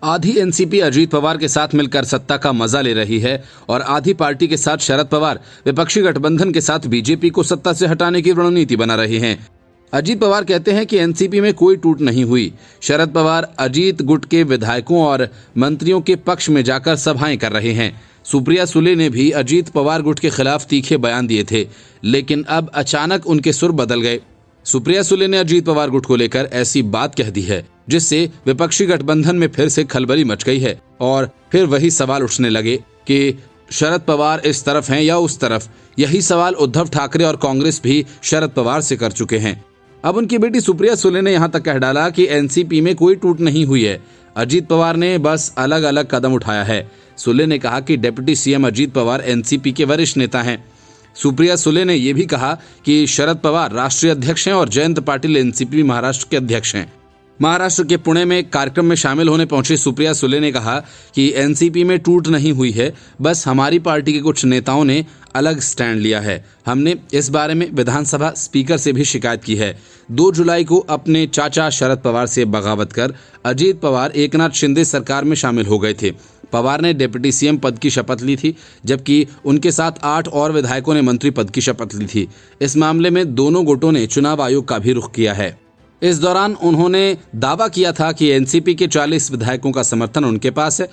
आधी एनसीपी अजीत पवार के साथ मिलकर सत्ता का मजा ले रही है और आधी पार्टी के साथ शरद पवार विपक्षी गठबंधन के साथ बीजेपी को सत्ता से हटाने की रणनीति बना रहे हैं। अजीत पवार कहते हैं कि एनसीपी में कोई टूट नहीं हुई। शरद पवार अजीत गुट के विधायकों और मंत्रियों के पक्ष में जाकर सभाएं कर रहे हैं। सुप्रिया सुले ने भी अजीत पवार गुट के खिलाफ तीखे बयान दिए थे, लेकिन अब अचानक उनके सुर बदल गए। सुप्रिया सुले ने अजीत पवार गुट को लेकर ऐसी बात कह दी है जिससे विपक्षी गठबंधन में फिर से खलबली मच गई है और फिर वही सवाल उठने लगे कि शरद पवार इस तरफ हैं या उस तरफ। यही सवाल उद्धव ठाकरे और कांग्रेस भी शरद पवार से कर चुके हैं। अब उनकी बेटी सुप्रिया सुले ने यहां तक कह डाला कि एनसीपी में कोई टूट नहीं हुई है, अजीत पवार ने बस अलग अलग कदम उठाया है। सुले ने कहा कि deputy CM Ajit Pawar NCP के वरिष्ठ नेता हैं। सुप्रिया सुले ने यह भी कहा कि शरद पवार राष्ट्रीय अध्यक्ष हैं और जयंत पाटिल एनसीपी महाराष्ट्र के अध्यक्ष हैं। महाराष्ट्र के पुणे में एक कार्यक्रम में शामिल होने पहुंची सुप्रिया सुले ने कहा कि एनसीपी में टूट नहीं हुई है, बस हमारी पार्टी के कुछ नेताओं ने अलग स्टैंड लिया है। हमने इस बारे में विधानसभा स्पीकर से भी शिकायत की है। 2 जुलाई को अपने चाचा शरद पवार से बगावत कर अजीत पवार एकनाथ शिंदे सरकार में शामिल हो गए थे। पवार ने डिप्टी सीएम पद की शपथ ली थी, जबकि उनके साथ 8 और विधायकों ने मंत्री पद की शपथ ली थी। इस मामले में दोनों गुटों ने चुनाव आयोग का भी रुख किया है। इस दौरान उन्होंने दावा किया था कि एनसीपी के 40 विधायकों का समर्थन उनके पास है।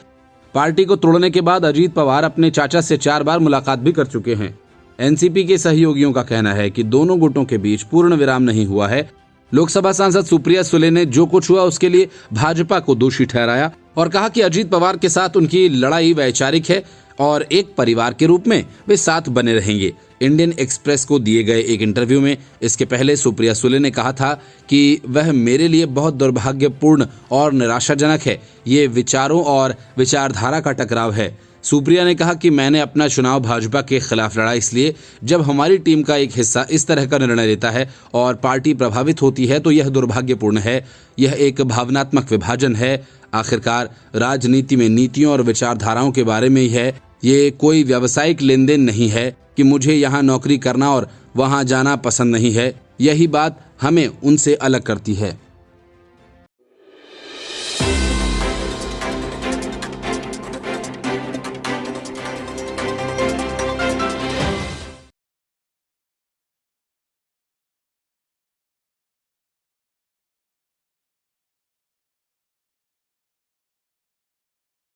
पार्टी को तोड़ने के बाद अजीत पवार अपने चाचा से 4 बार मुलाकात भी कर चुके हैं। एनसीपी के सहयोगियों का कहना है कि दोनों गुटों के बीच पूर्ण विराम नहीं हुआ है। लोकसभा सांसद सुप्रिया सुले ने जो कुछ हुआ उसके लिए भाजपा को दोषी ठहराया और कहा कि अजीत पवार के साथ उनकी लड़ाई वैचारिक है और एक परिवार के रूप में वे साथ बने रहेंगे। इंडियन एक्सप्रेस को दिए गए एक इंटरव्यू में इसके पहले सुप्रिया सुले ने कहा था कि वह मेरे लिए बहुत दुर्भाग्यपूर्ण और निराशाजनक है। ये विचारों और विचारधारा का टकराव है। सुप्रिया ने कहा कि मैंने अपना चुनाव भाजपा के खिलाफ लड़ा, इसलिए जब हमारी टीम का एक हिस्सा इस तरह का निर्णय लेता है और पार्टी प्रभावित होती है तो यह दुर्भाग्यपूर्ण है। यह एक भावनात्मक विभाजन है। आखिरकार राजनीति में नीतियों और विचारधाराओं के बारे में ही है। ये कोई व्यावसायिक लेन देन नहीं है कि मुझे यहाँ नौकरी करना और वहाँ जाना पसंद नहीं है। यही बात हमें उनसे अलग करती है।